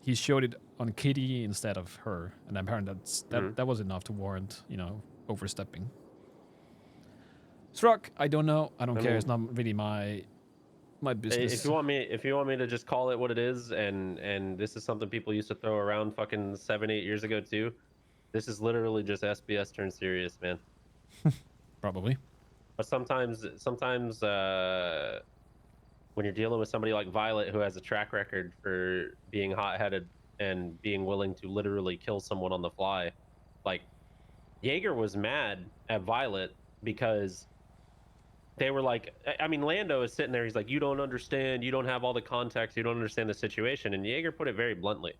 he showed it on Kitty instead of her, and apparently Mhm. that was enough to warrant overstepping. Struck, I don't know. I don't care. It's not really my business. If you want me to just call it what it is, and this is something people used to throw around fucking 7-8 years ago too. This is literally just SBS turned serious, man. Probably. But sometimes when you're dealing with somebody like Violet, who has a track record for being hot-headed and being willing to literally kill someone on the fly, like Jaeger was mad at Violet because they were like, I mean, Lando is sitting there. He's like, you don't understand. You don't have all the context. You don't understand the situation. And Jaeger put it very bluntly.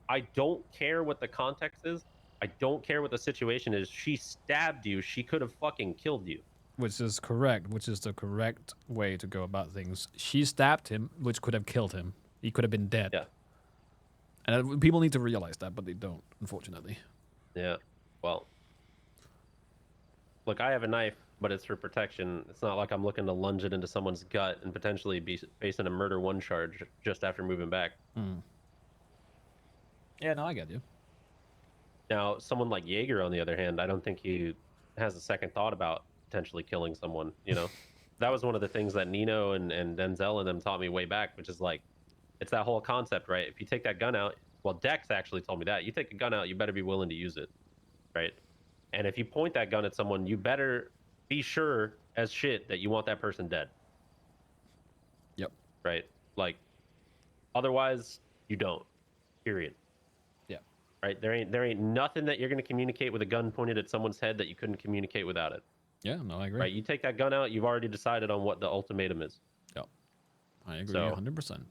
I don't care what the context is. I don't care what the situation is. She stabbed you. She could have fucking killed you. Which is correct. Which is the correct way to go about things. She stabbed him, which could have killed him. He could have been dead. Yeah. And people need to realize that, but they don't, unfortunately. Yeah. Well, look, I have a knife, but it's for protection. It's not like I'm looking to lunge it into someone's gut and potentially be facing a murder one charge just after moving back. Yeah, no, I get you. Now, someone like Jaeger, on the other hand, I don't think he has a second thought about potentially killing someone. That was one of the things that Nino and Denzel and them taught me way back, which is like, it's that whole concept, right? If you take that gun out, well, Dex actually told me that. You take a gun out, you better be willing to use it, right? And if you point that gun at someone, you better be sure as shit that you want that person dead. Yep. Right? Like, otherwise, you don't. Period. Yeah. Right? There ain't nothing that you're going to communicate with a gun pointed at someone's head that you couldn't communicate without it. Yeah, no, I agree. Right? You take that gun out, you've already decided on what the ultimatum is. Yep. I agree, So, 100%.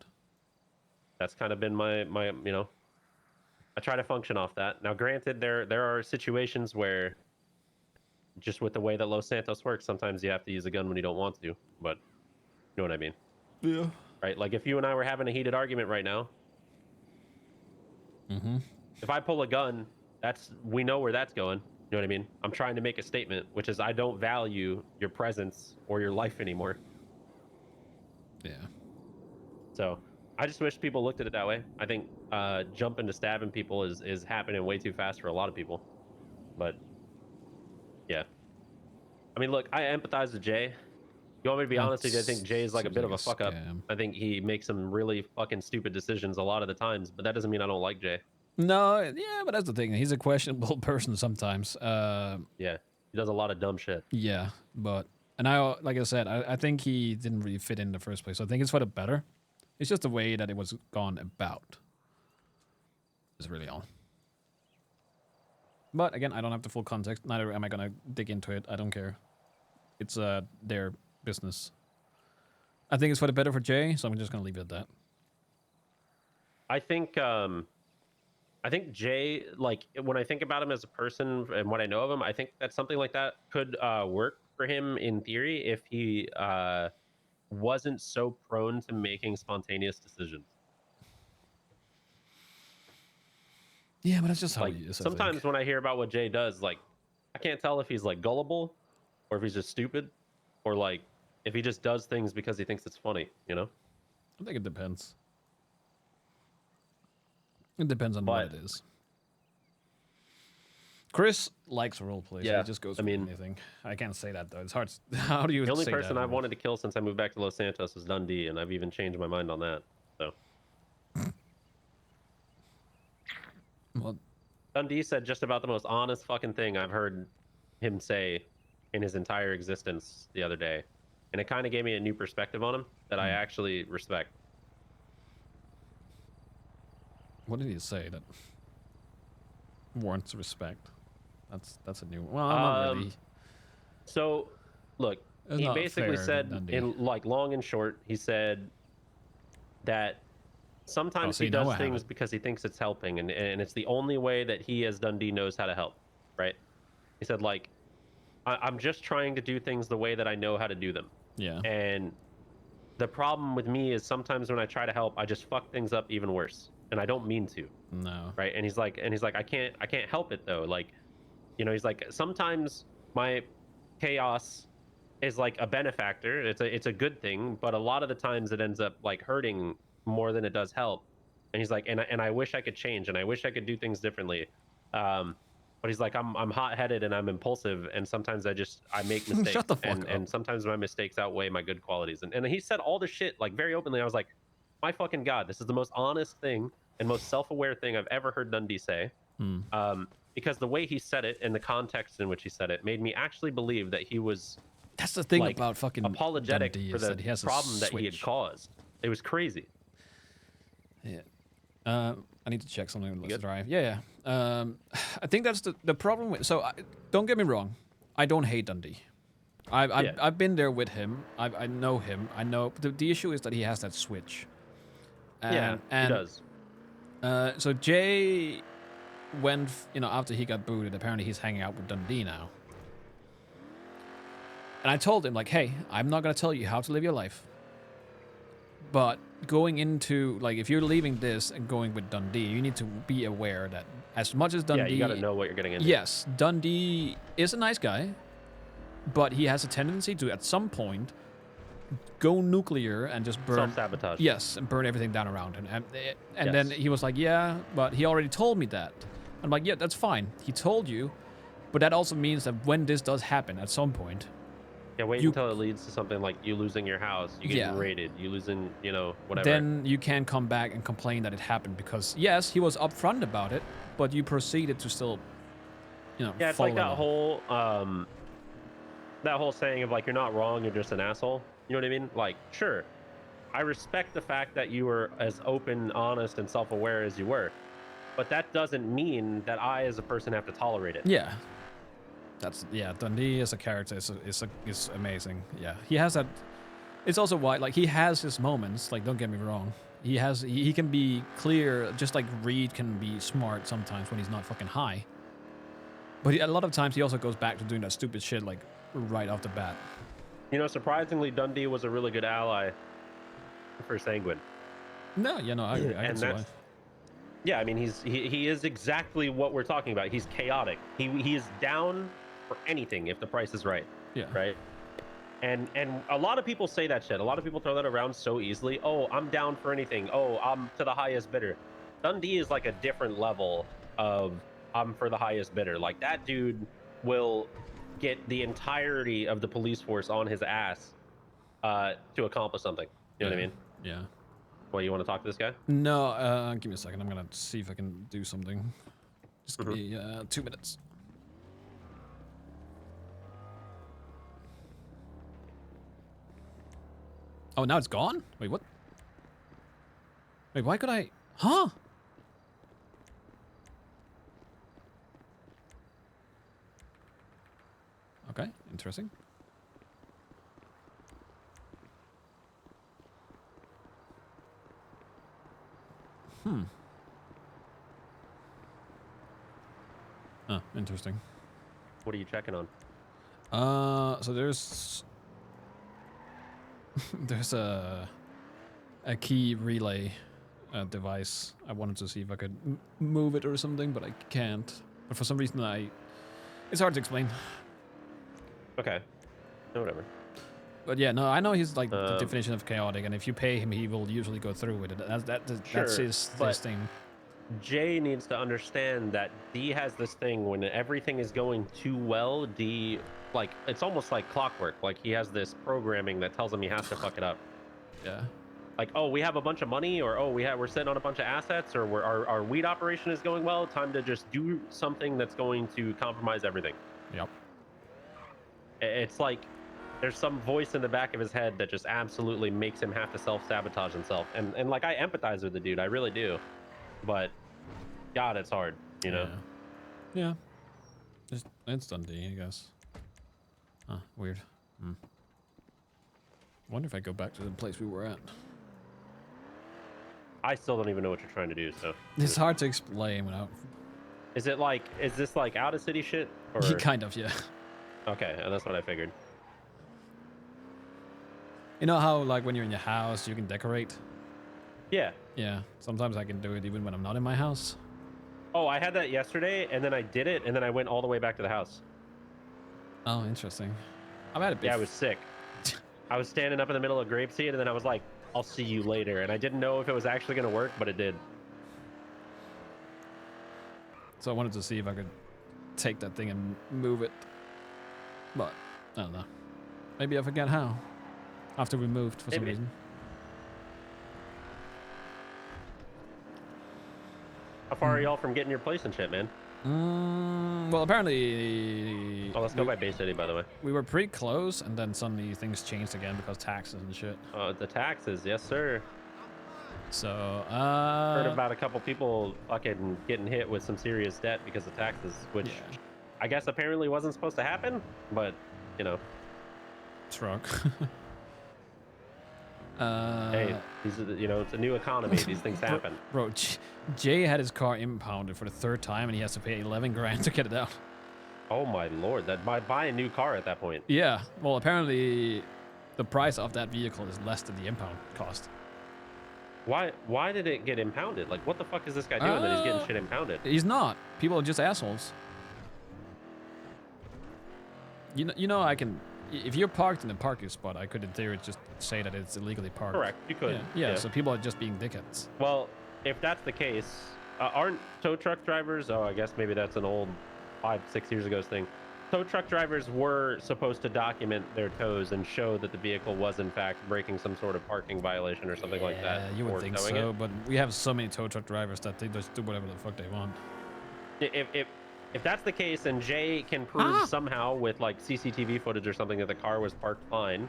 That's kind of been my I try to function off that. Now, granted, there are situations where, just with the way that Los Santos works, sometimes you have to use a gun when you don't want to. But you know what I mean? Yeah. Right? Like if you and I were having a heated argument right now, if I pull a gun, we know where that's going. You know what I mean? I'm trying to make a statement, which is I don't value your presence or your life anymore. Yeah. So I just wish people looked at it that way. I think jumping to stabbing people is happening way too fast for a lot of people. But yeah. I mean, look, I empathize with Jay. You want me to be honest with you? I think Jay is like a bit of a fuck up. I think he makes some really fucking stupid decisions a lot of the times, but that doesn't mean I don't like Jay. No, yeah, but that's the thing. He's a questionable person sometimes. Yeah, he does a lot of dumb shit. Yeah, but like I said, I think he didn't really fit in the first place. So I think it's for the better. It's just the way that it was gone about. Is really all. But again, I don't have the full context. Neither am I gonna dig into it. I don't care. It's their business. I think it's for the better for Jay, so I'm just gonna leave it at that. I think Jay, like when I think about him as a person and what I know of him, I think that something like that could work for him in theory if he wasn't so prone to making spontaneous decisions. Yeah, but that's just how Like he is. sometimes when I hear about what Jay does, like I can't tell if he's like gullible or if he's just stupid or like if he just does things because he thinks it's funny, you know? I think it depends. It depends on what it is. Chris likes roleplay, so he just goes for anything. I can't say that though. It's hard. How do you? The only person I've wanted to kill since I moved back to Los Santos is Dundee, and I've even changed my mind on that. So. Well, Dundee said just about the most honest fucking thing I've heard him say in his entire existence the other day. And it kind of gave me a new perspective on him that I actually respect. What did he say that warrants respect? That's a new one. Well, not really. So, look, he basically said, in like long and short, he said that sometimes he does things because he thinks it's helping, and it's the only way that he as Dundee knows how to help, right? He said, like, I'm just trying to do things the way that I know how to do them. Yeah. And the problem with me is sometimes when I try to help, I just fuck things up even worse, and I don't mean to. No. Right? And he's like, I can't help it though. Like, you know, he's like, sometimes my chaos is like a benefactor. It's a good thing, but a lot of the times it ends up like hurting more than it does help. And he's like, and I wish I could change, and I wish I could do things differently. But he's like, I'm hot-headed and I'm impulsive, and sometimes I make Shut the mistakes, fuck up. and sometimes my mistakes outweigh my good qualities. And he said all this shit like very openly. I was like, my fucking god, this is the most honest thing and most self-aware thing I've ever heard Dundee say. Hmm. Because the way he said it and the context in which he said it made me actually believe that he was That's the thing like about fucking apologetic Dundee for is the that he has a problem that he had switch. caused. It was crazy. Yeah. I need to check something with Let's Drive. Yeah, yeah. I think that's the problem with. So don't get me wrong, I don't hate Dundee. I've been there with him. I know him. I know the issue is that he has that switch. And, He does. So Jay, when after he got booted, apparently he's hanging out with Dundee now. And I told him like, hey, I'm not gonna tell you how to live your life. But going into, like, if you're leaving this and going with Dundee, you need to be aware that as much as Dundee... Yeah, you got to know what you're getting into. Yes, Dundee is a nice guy, but he has a tendency to, at some point, go nuclear and just burn... Self-sabotage. Yes, and burn everything down around him. And Yes. then he was like, yeah, but he already told me that. I'm like, yeah, that's fine. He told you, but that also means that when this does happen at some point... Yeah, wait until it leads to something like you losing your house, you getting raided, you losing, whatever. Then you can come back and complain that it happened because, yes, he was upfront about it, but you proceeded to still, Yeah, it's like that whole saying of like, you're not wrong, you're just an asshole. You know what I mean? Like, sure, I respect the fact that you were as open, honest, and self-aware as you were, but that doesn't mean that I, as a person, have to tolerate it. Yeah. Dundee as a character is amazing. Yeah, he has that. It's also why, like, he has his moments. Like, don't get me wrong. He can be clear, just like Reed can be smart sometimes when he's not fucking high. But a lot of times he also goes back to doing that stupid shit, like, right off the bat. Surprisingly, Dundee was a really good ally for Sanguine. No, I can see why. Yeah, I mean, he is exactly what we're talking about. He's chaotic. He is down for anything if the price is right. Yeah. Right. And a lot of people say that shit. A lot of people throw that around so easily. Oh, I'm down for anything. Oh, I'm to the highest bidder. Dundee is like a different level of I'm for the highest bidder. Like, that dude will get the entirety of the police force on his ass to accomplish something. You know what I mean? Yeah. Well, you want to talk to this guy? No, give me a second. I'm gonna see if I can do something. Just give me 2 minutes. Oh, now it's gone? Wait, what? Wait, why could I... Huh? Okay, interesting. Oh, interesting. What are you checking on? So there's a key relay device. I wanted to see if I could move it or something, but I can't. But for some reason, it's hard to explain. Okay. No, whatever. But yeah, no, I know he's like the definition of chaotic, and if you pay him, he will usually go through with it. That's his thing. Jay needs to understand that D has this thing when everything is going too well. D, like, it's almost like clockwork. Like, he has this programming that tells him he has to fuck it up. Yeah. Like, oh, we have a bunch of money, or oh, we're sitting on a bunch of assets, or our weed operation is going well. Time to just do something that's going to compromise everything. Yep. It's like there's some voice in the back of his head that just absolutely makes him have to self-sabotage himself. And like, I empathize with the dude, I really do. But God, it's hard, you know? Yeah. It's Dundee, I guess. Huh, weird. I wonder if I go back to the place we were at. I still don't even know what you're trying to do, so. It's hard to explain without... Is this like out of city shit? Or... Kind of, yeah. Okay, that's what I figured. You know how, like, when you're in your house, you can decorate? Yeah. Yeah, sometimes I can do it even when I'm not in my house. Oh, I had that yesterday, and then I did it, and then I went all the way back to the house. Oh, interesting. I've had a bit. Yeah, I was sick. I was standing up in the middle of grapeseed, and then I was like, I'll see you later. And I didn't know if it was actually going to work, but it did. So I wanted to see if I could take that thing and move it. But, I don't know. Maybe I forget how. After we moved for some Maybe. reason. How far are y'all from getting your place and shit, man? Well, apparently... Oh, let's go by Bay City, by the way. We were pretty close, and then suddenly things changed again because taxes and shit. The taxes, yes, sir. So, Heard about a couple people fucking getting hit with some serious debt because of taxes, which yeah. I guess apparently wasn't supposed to happen, but, you know. Truck. Hey, these are you know, it's a new economy. These things happen. Bro, Jay had his car impounded for the 3rd time, and he has to pay 11 grand to get it out. Oh my lord! That buy a new car at that point. Yeah, well, apparently the price of that vehicle is less than the impound cost. Why did it get impounded? Like, what the fuck is this guy doing that he's getting shit impounded? He's not. People are just assholes. You know, I can... If you're parked in a parking spot, I could, in theory, just say that it's illegally parked. Correct. You could. Yeah, so people are just being dickheads. Well, if that's the case, aren't tow truck drivers? Oh, I guess maybe that's an old 5-6 years ago thing. Tow truck drivers were supposed to document their tows and show that the vehicle was in fact breaking some sort of parking violation or something like that. Yeah, you would think so, but we have so many tow truck drivers that they just do whatever the fuck they want. If that's the case, and Jay can prove somehow with like CCTV footage or something that the car was parked fine,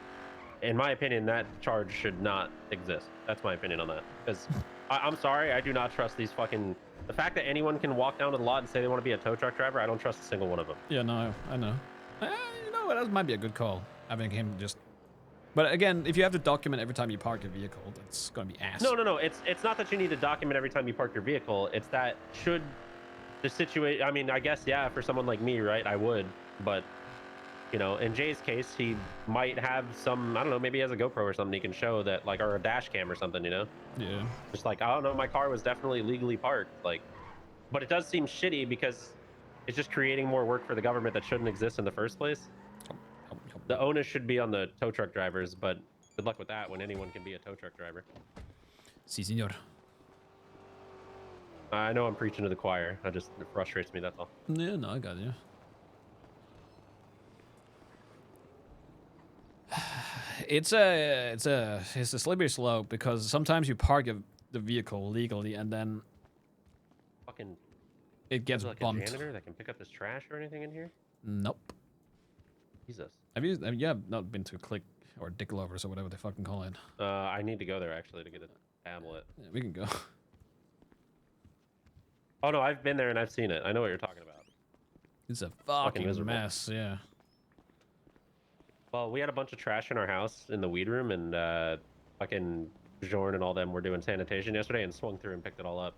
in my opinion, that charge should not exist. That's my opinion on that. Because I'm sorry, I do not trust these fucking... The fact that anyone can walk down to the lot and say they want to be a tow truck driver, I don't trust a single one of them. Yeah, no, I know. You know what? That might be a good call. Having him just... But again, if you have to document every time you park your vehicle, that's going to be ass. No. It's not that you need to document every time you park your vehicle. It's that should the situation... I mean, I guess, yeah, for someone like me, right, I would. But, you know, in Jay's case, he might have some... I don't know, maybe he has a GoPro or something he can show that, like, or a dash cam or something, you know? Yeah. Just like, I don't know, my car was definitely legally parked. Like, but it does seem shitty because it's just creating more work for the government that shouldn't exist in the first place. The onus should be on the tow truck drivers, but good luck with that when anyone can be a tow truck driver. Si, senor. I know I'm preaching to the choir. It frustrates me, that's all. Yeah, no, I got you. It's a slippery slope because sometimes you park the vehicle legally and then Fucking it gets like bumped. a janitor that can pick up this trash or anything in here? Nope. Jesus. Have you not been to Click or Dick Lovers or whatever they fucking call it? I need to go there actually to get a tablet. Yeah, we can go. Oh no, I've been there and I've seen it. I know what you're talking about. It's a fucking miserable. mess, yeah. Well, we had a bunch of trash in our house in the weed room, and fucking Bjorn and all them were doing sanitation yesterday and swung through and picked it all up.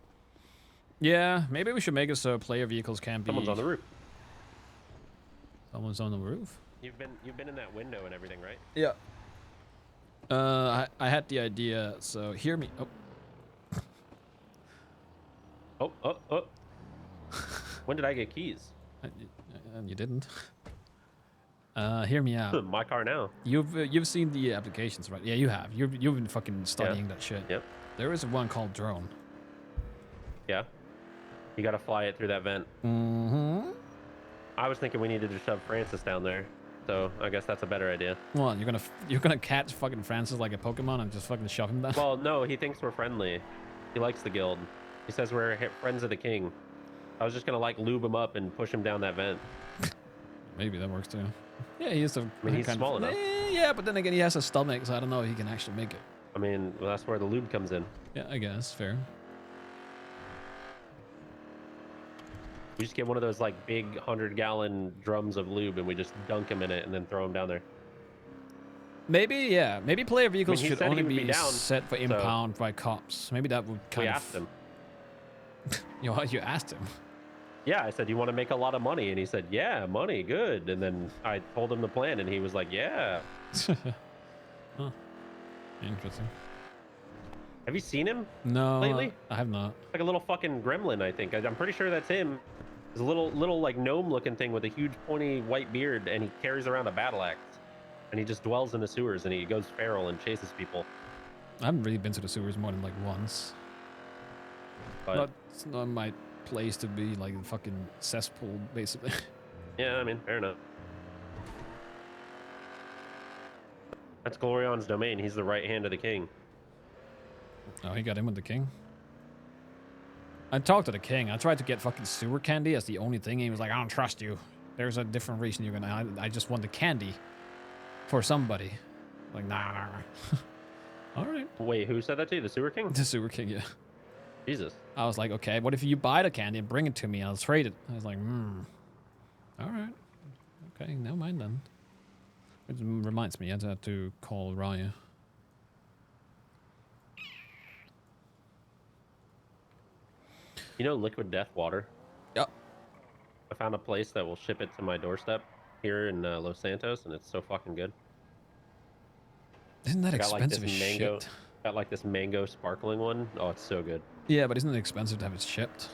Yeah, maybe we should make it so player vehicles can be... Someone's on the roof. Someone's on the roof? You've been in that window and everything, right? Yeah. I had the idea, so hear me. Oh. When did I get keys? And you didn't. Hear me out. My car now. You've seen the applications, right? Yeah, you have. You've been fucking studying that shit. Yep. There is one called Drone. Yeah. You gotta fly it through that vent. Mm-hmm. I was thinking we needed to shove Francis down there, so I guess that's a better idea. Well, you're gonna catch fucking Francis like a Pokemon and just fucking shove him down. Well, no, he thinks we're friendly. He likes the guild. He says we're friends of the king. I was just gonna like lube him up and push him down that vent. Maybe that works too. Yeah, he is. I mean, he's small enough. Yeah, but then again, he has a stomach, so I don't know if he can actually make it. I mean, well, that's where the lube comes in. Yeah, I guess fair. We just get one of those like big 100-gallon drums of lube and we just dunk him in it and then throw him down there. Maybe, yeah. Maybe player vehicles he should said he only would be be down, set for impound by cops. Maybe that would kind We of... asked him. You asked him? Yeah, I said, you want to make a lot of money? And he said, yeah, money, good. And then I told him the plan and he was like, yeah. Huh. Interesting. Have you seen him? No, lately? I have not. Like a little fucking gremlin, I think. I'm pretty sure that's him. He's a little like gnome-looking thing with a huge pointy white beard, and he carries around a battle axe. And he just dwells in the sewers, and he goes feral and chases people. I haven't really been to the sewers more than like once. But Not my place to be, like a fucking cesspool, basically. Yeah, I mean, fair enough. That's Glorion's domain. He's the right hand of the king. Oh, he got in with the king? I talked to the king. I tried to get fucking sewer candy as the only thing. He was like, I don't trust you. There's a different reason you're gonna... I just want the candy for somebody. Like, nah. All right. Wait, who said that to you? The sewer king? The sewer king, yeah. Jesus. I was like, okay, what if you buy the candy and bring it to me and I'll trade it? I was like, all right. Okay, never mind then. It reminds me, I had to call Raya. You know liquid death water? Yep. I found a place that will ship it to my doorstep here in Los Santos, and it's so fucking good. Isn't that Got like this expensive as mango, shit? got like this mango sparkling one. Oh, it's so good. Yeah, but isn't it expensive to have it shipped?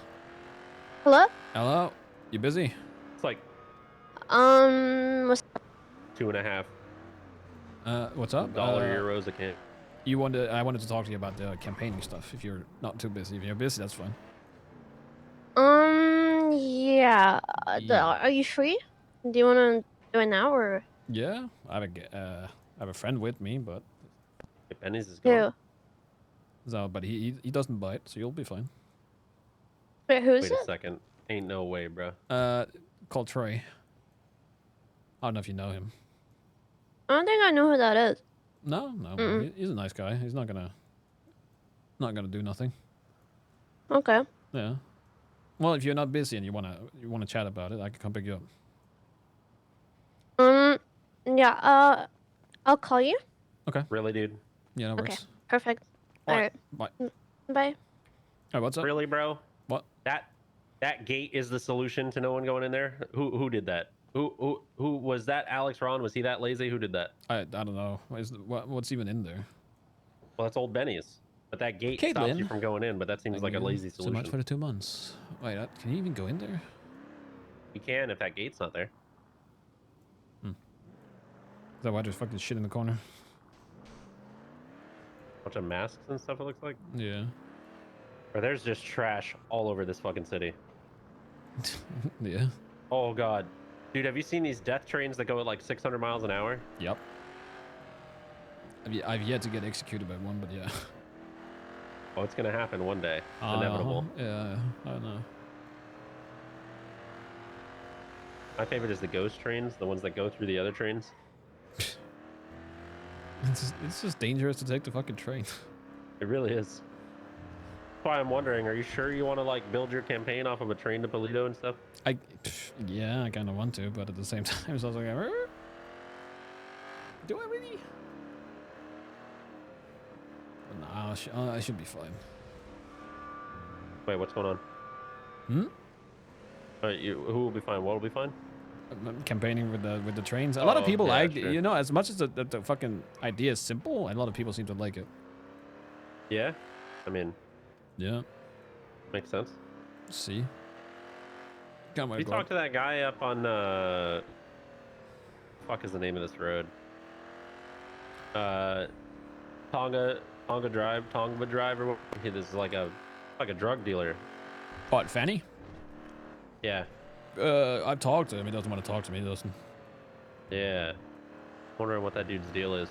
Hello? Hello? You busy? It's like What's 2.5 What's up? euros a can. I wanted to talk to you about the campaigning stuff. If you're not too busy, if you're busy, that's fine. yeah. Yeah. Are you free? Do you want to do it now or Yeah, I have a friend with me, but Hey, Penny's is who? gone. but he doesn't bite, so you'll be fine. Wait, who is Wait a it? second. Ain't no way, bro. Called Troy. I don't know if you know him. I don't think I know who that is. No, he's a nice guy. He's not gonna do nothing. Okay. Yeah. Well, if you're not busy and you wanna chat about it, I can come pick you up. Yeah. I'll call you. Okay. Really, dude? Yeah, that Okay. works. Perfect. All All right. right. Bye. Bye. All right, what's up? Really, bro? What? That gate is the solution to no one going in there? Who did that? Who was that? Alex Ron? Was he that lazy? Who did that? I don't know. What's even in there? Well, that's old Benny's. But that gate stops you Caitlin? from going in, but that seems like a lazy So much solution. for the 2 months. Wait, can you even go in there? You can if that gate's not there. Is that why there's fucking shit in the corner? Bunch of masks and stuff, it looks like. Yeah. Or there's just trash all over this fucking city. Yeah. Oh, God. Dude, have you seen these death trains that go at like 600 miles an hour? Yep. I've yet to get executed by one, but yeah. Oh, it's going to happen one day. It's inevitable. Yeah, I don't know. My favorite is the ghost trains, the ones that go through the other trains. It's just dangerous to take the fucking train. It really is. That's why I'm wondering, are you sure you want to like build your campaign off of a train to Polito and stuff? Yeah, I kind of want to, but at the same time, so I was like, do I really? But nah, I should be fine. Wait, what's going on? Who will be fine? What will be fine? I'm campaigning with the trains. A lot of people yeah, like, sure. you know, as much as the fucking idea is simple, a lot of people seem to like it. Yeah? I mean, Yeah. makes sense. See. Come on, You talked to that guy up on, fuck is the name of this road? Tonga Drive, or what? This is like a drug dealer. What, Fanny? Yeah. I've talked to him. He doesn't want to talk to me. He doesn't. Yeah. Wondering what that dude's deal is.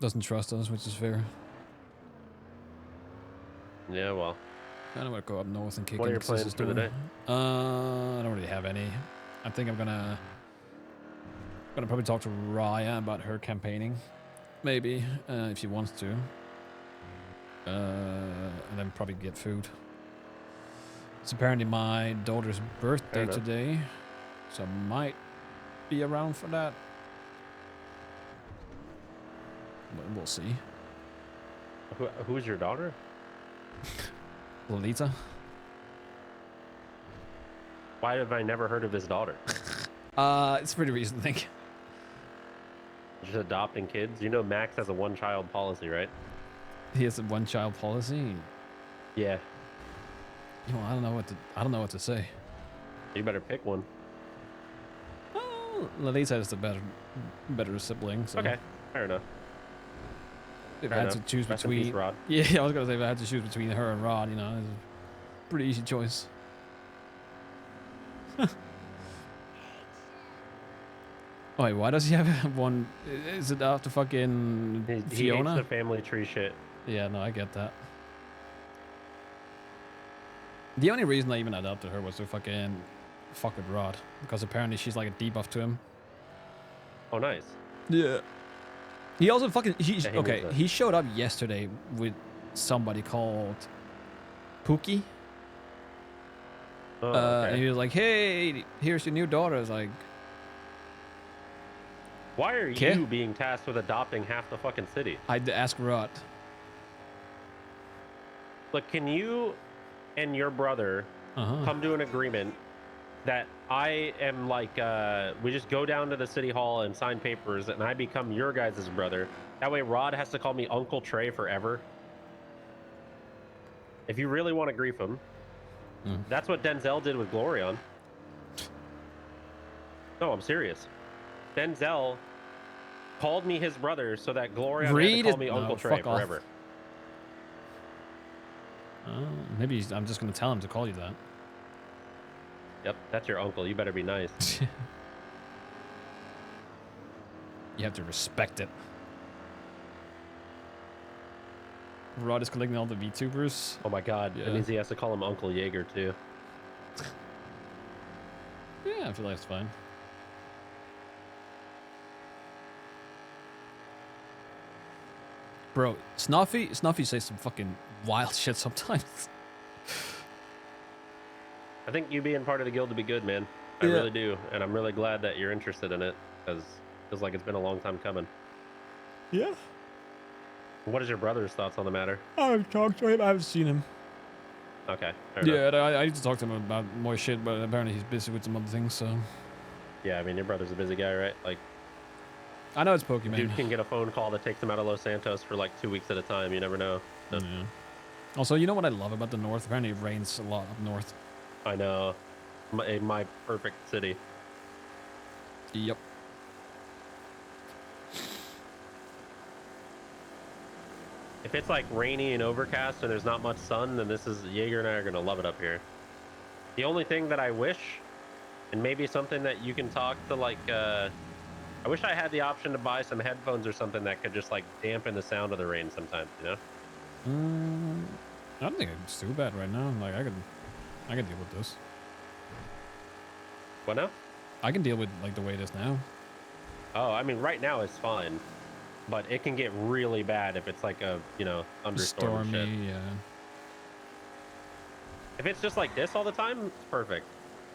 Doesn't trust us, which is fair. Yeah, well. I don't want to go up north and kick What are in your plans for the day? I don't really have any. I think I'm gonna probably talk to Raya about her campaigning, maybe if she wants to, and then probably get food. It's apparently my daughter's birthday today, so I might be around for that. But we'll see. Who's your daughter? Lolita. Why have I never heard of his daughter? It's pretty recent, I think. Just adopting kids. You know Max has a one-child policy, right? He has a one-child policy. Yeah. You know, I don't know what to say. You better pick one. Oh, Lolita is the better sibling. So. Okay, fair enough. if I Fair had to enough. choose Rest in peace, between, Rod. yeah, I was gonna say if I had to choose between her and Rod, you know, it's a pretty easy choice. Wait, why does he have one? Is it after fucking He hates Fiona? the family tree shit. Yeah, no, I get that. The only reason I even adopted her was to fucking fuck with Rod, because apparently she's like a debuff to him. Oh, nice. Yeah. He also fucking Yeah, he okay. needs that. He showed up yesterday with somebody called Pookie. Oh, And okay. he was like, "Hey, here's your new daughter." I was like, Why are "Okay." you being tasked with adopting half the fucking city? I had to ask Rod. Look, can you and your brother come to an agreement that I am like, we just go down to the city hall and sign papers, and I become your guys' brother. That way, Rod has to call me Uncle Trey forever. If you really want to grief him, that's what Denzel did with Glorion. No, I'm serious. Denzel called me his brother so that Glorion had to Read call it. me No, Uncle Trey fuck off. forever. Maybe I'm just gonna tell him to call you that. Yep, that's your uncle. You better be nice. You have to respect it. Rod is collecting all the VTubers. Oh my god, Yeah. that means he has to call him Uncle Jaeger too. Yeah, I feel like it's fine. Bro, Snuffy says some fucking wild shit sometimes. I think you being part of the guild would be good, man. I Yeah. really do, and I'm really glad that you're interested in it because it feels like it's been a long time coming. Yeah. What is your brother's thoughts on the matter? I haven't talked to him. I haven't seen him. Okay, fair enough. Yeah, I need to talk to him about more shit, but apparently he's busy with some other things, so. Yeah, I mean, your brother's a busy guy, right? Like, I know it's Pokemon. dude can get a phone call that takes him out of Los Santos for like 2 weeks at a time. You never know. So, Yeah. Also, you know what I love about the north? Apparently it rains a lot up north. I know. My perfect city. Yep. If it's like rainy and overcast and there's not much sun, then this is Jaeger and I are gonna love it up here. The only thing that I wish, and maybe something that you can talk to like, I wish I had the option to buy some headphones or something that could just like dampen the sound of the rain sometimes, you know? I don't think it's too bad right now. Like I can deal with this. What now? I can deal with like the way it is now. Oh, I mean, right now it's fine, but it can get really bad if it's like a, you know, thunderstorm and shit. Stormy, yeah. If it's just like this all the time, it's perfect.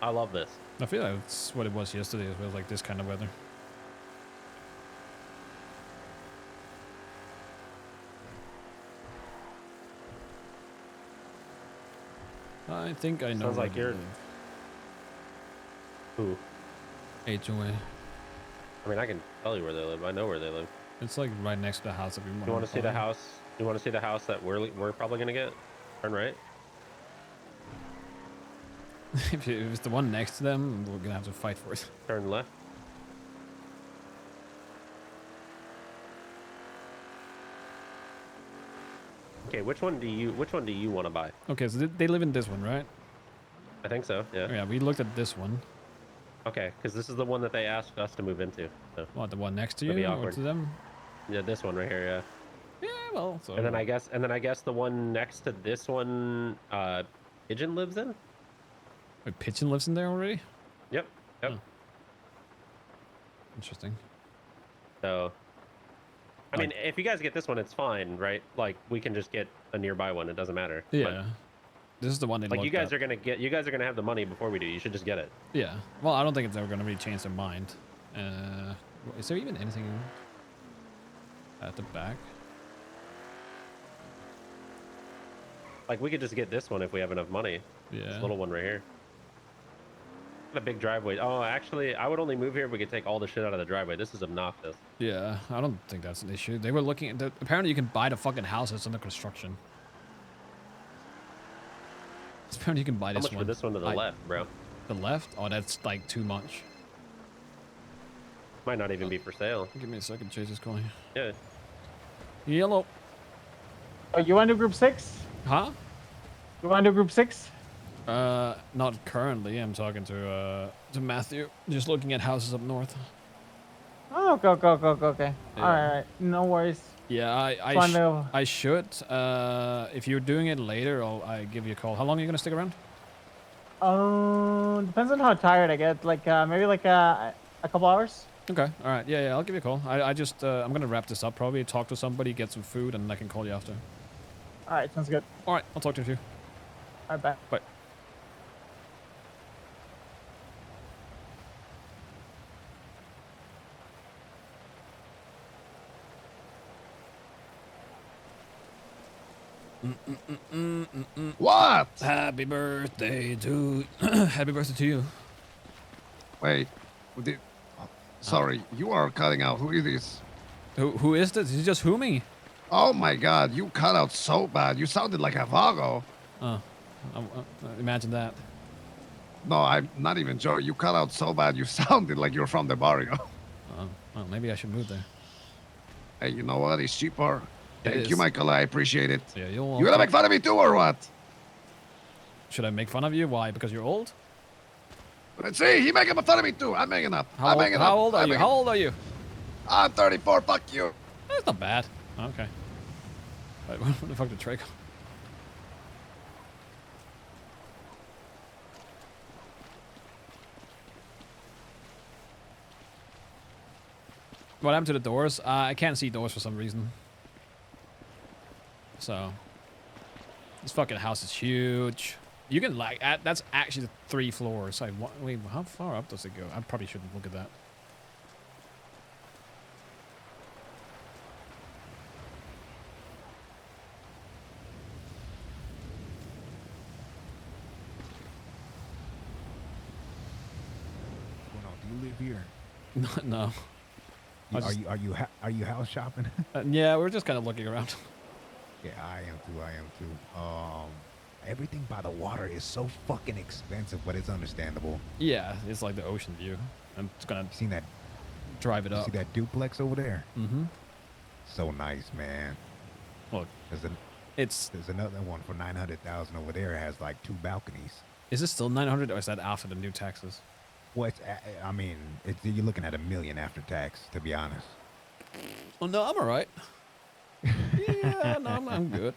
I love this. I feel like it's what it was yesterday as well, like this kind of weather. I think I know. Sounds like where you're- they Ooh. live. HOA. I mean, I can tell you where they live. I know where they live. It's like right next to the house that we You want to see the house? You want to see the house that we're probably gonna get? Turn right. If it's the one next to them, we're gonna have to fight for it. Turn left. Okay, which one do you want to buy? Okay, so they live in this one, right? I think so. Yeah. Yeah, we looked at this one. Okay, because this is the one that they asked us to move into. So What, the one next to That'd be you or awkward. to them? yeah, this one right here. Yeah. Yeah, well, so. And then I guess the one next to this one, Pigeon lives in. Wait, Pigeon lives in there already? Yep. Yep. Oh. Interesting. So, I mean, if you guys get this one, it's fine, right? Like we can just get a nearby one. It doesn't matter. But, Yeah. This is the one they like you looked guys at. are gonna have the money before we do. You should just get it. Yeah. Well, I don't think it's ever gonna really change their mind. Is there even anything at the back? Like we could just get this one if we have enough money. Yeah. This little one right here. A big driveway. Oh, actually, I would only move here if we could take all the shit out of the driveway. This is obnoxious. Yeah, I don't think that's an issue. They were looking at apparently you can buy the fucking house that's under construction. Apparently you can buy How this much one. for this one to the left, bro? The left? Oh, that's like too much. Might not even be for sale. Give me a second, Chase is calling. Yeah. Yellow. Oh, you want to do group 6? Huh? You want to do group 6? Not currently. I'm talking to Matthew. Just looking at houses up north. Oh, okay. Yeah. All right, no worries. Yeah, Just wanted to- I should. If you're doing it later, I give you a call. How long are you gonna stick around? Depends on how tired I get. Like maybe like a couple hours. Okay. All right. Yeah, I'll give you a call. I just I'm gonna wrap this up. Probably talk to somebody, get some food, and I can call you after. All right, sounds good. All right. I'll talk to you. All right, bye. Bye. What? Happy birthday to Happy birthday to you. Wait. Did... Sorry, you are cutting out. Who is this? Who is this? Is it just who me? Oh my god, you cut out so bad. You sounded like a Vago. Oh, imagine that. No, I'm not even joking. You cut out so bad. You sounded like you're from the barrio. Well, maybe I should move there. Hey, you know what? It's cheaper. Thank you, is. Michael. I appreciate it. Yeah, You gonna make fun of me too, or what? Should I make fun of you? Why? Because you're old? Let's see. He making fun of me too. I'm making up. How, I'm old, making how up. old are I'm you? making- How old are you? I'm 34. Fuck you. That's not bad. Okay. Wait, where the fuck did Trey go? What happened to the doors? I can't see doors for some reason. So, this fucking house is huge. You can like, that's actually 3 floors. Like, wait, how far up does it go? I probably shouldn't look at that. What's going on? Do you live here? No. I just- Are you house shopping? Yeah, we're just kind of looking around. Yeah, I am too. Everything by the water is so fucking expensive, but it's understandable. Yeah, it's like the ocean view. I'm just gonna You seen that? drive it You up. see that duplex over there? Mm-hmm. So nice, man. Well, There's it's there's another one for 900,000 over there. It has like 2 balconies. is it still 900 or is that after the new taxes? Well, I mean, you're looking at $1 million after tax, to be honest. Oh no, I'm all right. Yeah, no, I'm good.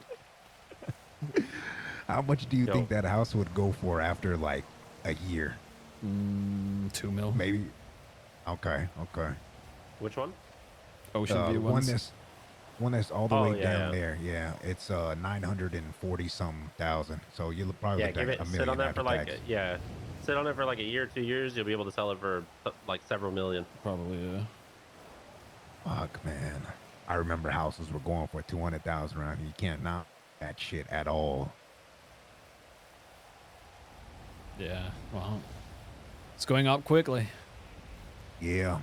How much do you Yo. think that house would go for after like a year? 2 mil. Maybe. Okay. Which one? Ocean view ones. One that's all the Oh, way yeah, down yeah. there. Yeah, it's 940 some thousand. So you'll probably Yeah, look give at it. $1 Sit million on that after for like tax. sit on it for like a year, 2 years. You'll be able to sell it for like several million. Probably, yeah. Fuck, man. I remember houses were going for 200,000 around here. You can't knock that shit at all. Yeah, well, it's going up quickly. Yeah.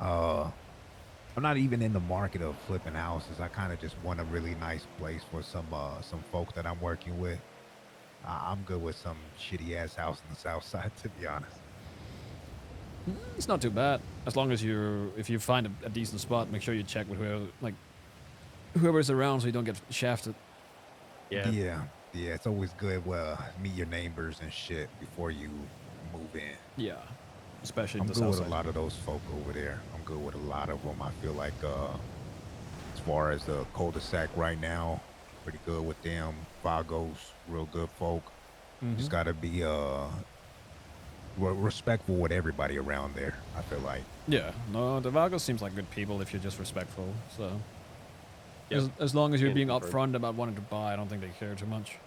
I'm not even in the market of flipping houses. I kind of just want a really nice place for some folk that I'm working with. I'm good with some shitty ass house on the south side, to be honest. It's not too bad as long as if you find a decent spot, make sure you check with whoever's around so you don't get shafted. Yeah. Yeah. It's always good. Meet your neighbors and shit before you move in. Yeah, especially I'm in the good south with side. a lot of those folk over there. I'm good with a lot of them. I feel like as far as the cul-de-sac right now, pretty good with them. Vagos, real good folk. Just gotta be respectful with everybody around there. I feel like. Yeah, no, the Vagos seems like good people if you're just respectful. So Yep. as long as you're Can being confirm. upfront about wanting to buy, I don't think they care too much.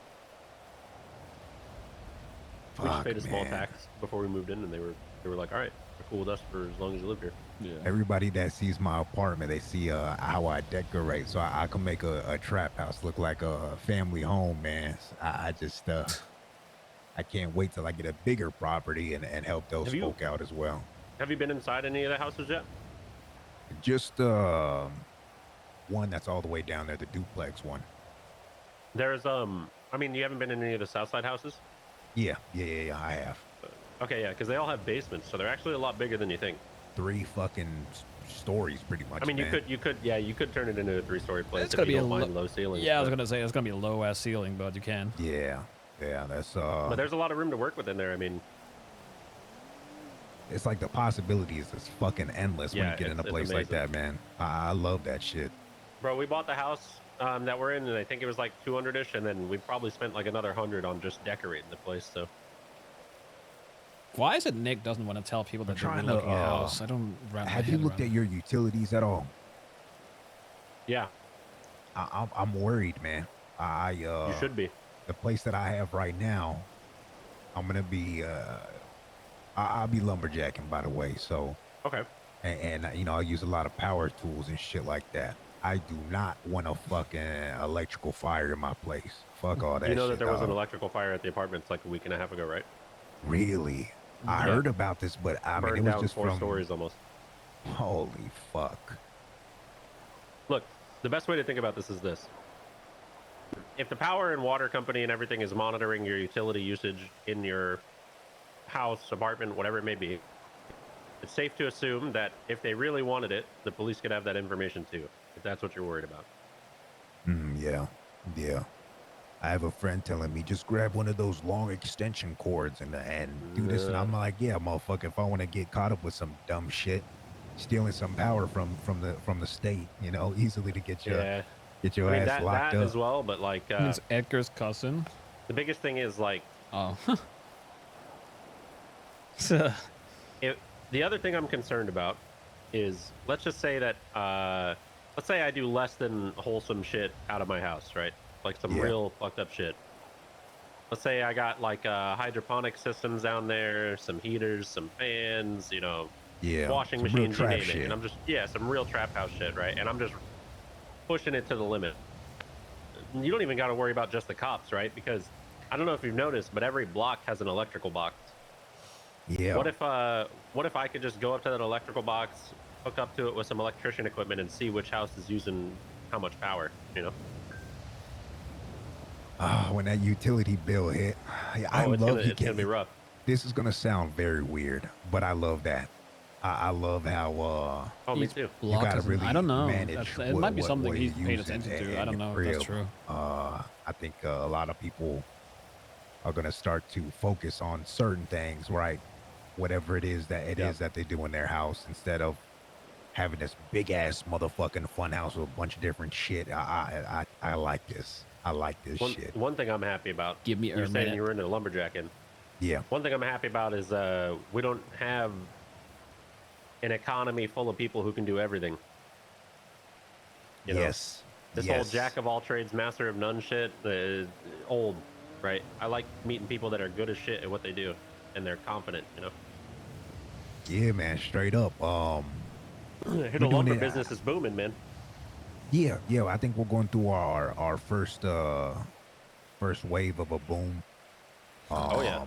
We just Fuck, paid a small man. tax before we moved in, and they were like, all right, they're cool with us for as long as you live here. Yeah. Everybody that sees my apartment, they see how I decorate, so I can make a trap house look like a family home, man. I just I can't wait till I get a bigger property and help those Have you- folk out as well. Have you been inside any of the houses yet? Just one that's all the way down there, the duplex one. There's I mean, you haven't been in any of the south side houses? Yeah, I have. Okay, yeah, because they all have basements, so they're actually a lot bigger than you think. 3 fucking stories pretty much. I mean, man. you could turn it into a 3-story place It's if gonna you be don't a mind low ceilings. Yeah, I was but- gonna say it's gonna be a low ass ceiling, but you can. Yeah, that's But there's a lot of room to work with in there. I mean, it's like the possibilities is fucking endless when Yeah, you get in a it's place like amazing. that, man. I love that shit. bro, we bought the house that we're in, and I think it was like 200-ish, and then we probably spent like another 100 on just decorating the place. So Why is it Nick doesn't want to tell people that they're trying really to, looking at a house? I don't wrap my Have you head looked around at it. your utilities at all? yeah, I'm worried, man. you should be. The place that I have right now, I'm gonna be I'll be lumberjacking, by the way. So Okay. and you know, I use a lot of power tools and shit like that. I do not want a fucking electrical fire in my place. Fuck all that You know shit. that there was an dog. electrical fire at the apartments like a week and a half ago, right? Really? I Yeah. heard about this, but I mean, Burned it was down just 4 from. stories almost. Holy fuck. Look, the best way to think about this is this. If the power and water company and everything is monitoring your utility usage in your house, apartment, whatever it may be, it's safe to assume that if they really wanted it, the police could have that information too, if that's what you're worried about. Yeah. I have a friend telling me just grab one of those long extension cords and do this, and I'm like, yeah, motherfucker. If I want to get caught up with some dumb shit, stealing some power from the state, you know, easily to get your Yeah. get your I mean, ass locked that up. as well, but like, It's Edgar's cousin. the biggest thing is like, Oh. the other thing I'm concerned about is, let's just say that, let's say I do less than wholesome shit out of my house, right? Like some Yeah. real fucked up shit. Let's say I got like hydroponic systems down there, some heaters, some fans, you know, Yeah, washing some real machines, you trap name it. shit. And I'm just, some real trap house shit, right? And I'm just pushing it to the limit. You don't even got to worry about just the cops, right? Because I don't know if you've noticed, but every block has an electrical box. Yeah. What if I could just go up to that electrical box, hook up to it with some electrician equipment, and see which house is using how much power? You know? When that utility bill hit, I Oh, love it's gonna be rough. This is gonna sound very weird, but I love that. I love how Oh, me Each too. you block gotta has an- really I don't know. manage It might be something what he's you're paid using attention to. in I don't your know if that's crib. true. I think a lot of people are gonna start to focus on certain things, right? Whatever it is that Yeah. is that they do in their house, instead of having this big ass motherfucking fun house with a bunch of different shit. I like this. I like this shit. One thing I'm happy about. Give me You were a saying minute. you were into lumberjacking. Yeah. One thing I'm happy about is we don't have an economy full of people who can do everything. You know? Yes. This whole jack of all trades, master of none shit, old, right? I like meeting people that are good as shit at what they do, and they're confident, you know? Yeah, man, straight up. The doing lumber it, business is booming, man. Yeah. I think we're going through our first wave of a boom. Oh, yeah.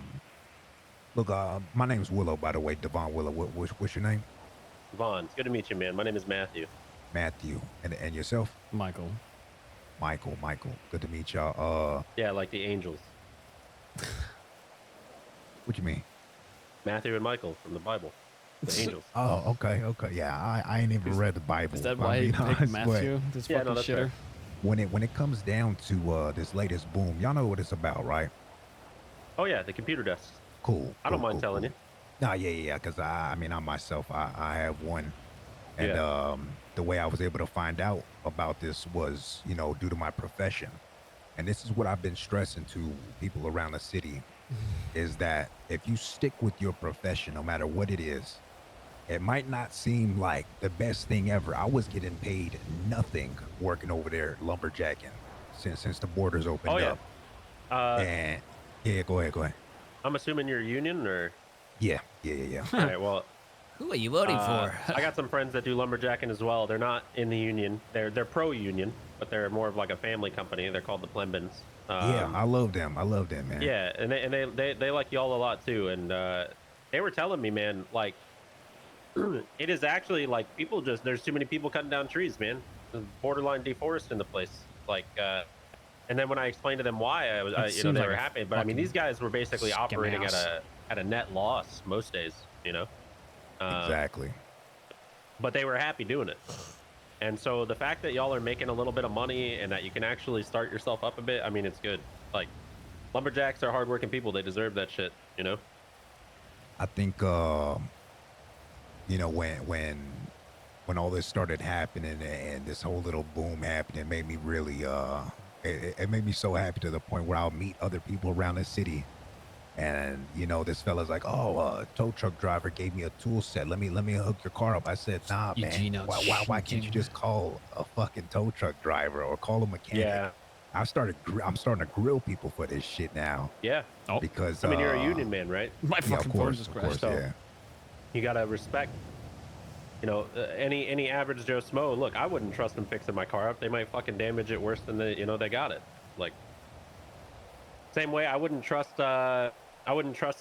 Look, my name's Willow, by the way, Devon Willow. What's your name? Vaughn, it's good to meet you, man. My name is Matthew. Matthew. And yourself? Michael. Michael. Good to meet y'all. Yeah, like the angels. What you mean? Matthew and Michael from the Bible. The angels. Oh, okay. Yeah, I ain't even read the Bible. Is that if I'm why he being picked honest, but Matthew? This Yeah, fucking no, that's shitter. fair. When it comes down to this latest boom, y'all know what it's about, right? Oh, yeah, the computer desks. Cool. I don't mind telling you. Nah, yeah, because I mean, I myself, I have one, and Yeah. the way I was able to find out about this was, you know, due to my profession, and this is what I've been stressing to people around the city, is that if you stick with your profession, no matter what it is, it might not seem like the best thing ever. I was getting paid nothing working over there lumberjacking since the borders opened Oh, yeah. up, and yeah, go ahead. I'm assuming you're a union, or? Yeah. All right, well, Who are you voting I got some friends that do lumberjacking as well. They're not in the union. They're pro-union, but they're more of like a family company. They're called the Plembins. Yeah, I love them, man. Yeah, and they like y'all a lot too. And they were telling me, man, like it is actually like people just there's too many people cutting down trees, man. There's borderline deforesting the place. Like, and then when I explained to them why, It you know, seems they like were a happy. But I mean, fucking these guys were basically operating scam-ass. at a net loss most days. You know. Exactly. but they were happy doing it. And so the fact that y'all are making a little bit of money and that you can actually start yourself up a bit, I mean, it's good. Like, lumberjacks are hardworking people. They deserve that shit, you know? I think you know, when all this started happening and this whole little boom happened, it made me really it made me so happy to the point where I'll meet other people around the city. And you know, this fella's like, "Oh, tow truck driver gave me a tool set. Let me hook your car up." I said, "Nah, Eugene man. out Why can't you shooting. just call a fucking tow truck driver or call a mechanic?" Yeah. I'm starting to grill people for this shit now Yeah. Oh, because I mean, you're a union man, right? my yeah, fucking of phone course, just of crashed. course, So- yeah. You got to respect, you know, any average Joe Smo. Look, I wouldn't trust them fixing my car up. They might fucking damage it worse than they, you know, they got it. Like, same way I wouldn't trust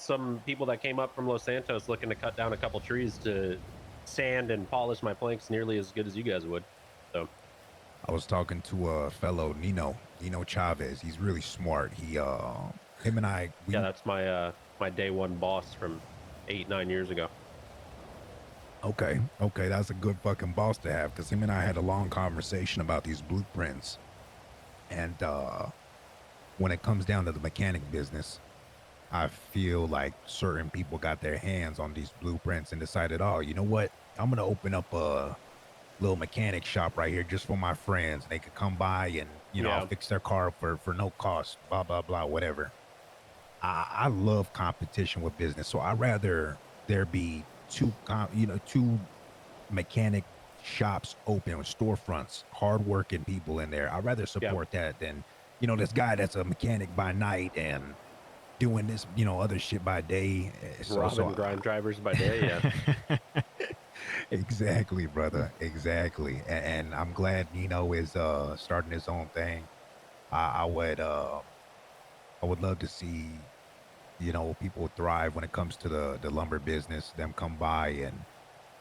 some people that came up from Los Santos looking to cut down a couple trees to sand and polish my planks nearly as good as you guys would. So I was talking to a fellow Nino Chavez. He's really smart. Him and I, we, yeah, that's my my day one boss from 8-9 years ago. okay, that's a good fucking boss to have, because him and I had a long conversation about these blueprints. And when it comes down to the mechanic business, I feel like certain people got their hands on these blueprints and decided, oh, you know what? I'm gonna open up a little mechanic shop right here just for my friends. They could come by and, you know, Yeah. I'll fix their car for no cost, blah blah blah, whatever. I love competition with business, so I rather there be two mechanic shops open with storefronts, hardworking people in there. I'd rather support that than, you know, this guy that's a mechanic by night and doing this, you know, other shit by day. Robbing grind drivers by day, yeah. Exactly, brother. Exactly. And I'm glad Nino is starting his own thing. I would love to see, you know, people thrive when it comes to the lumber business, them come by and,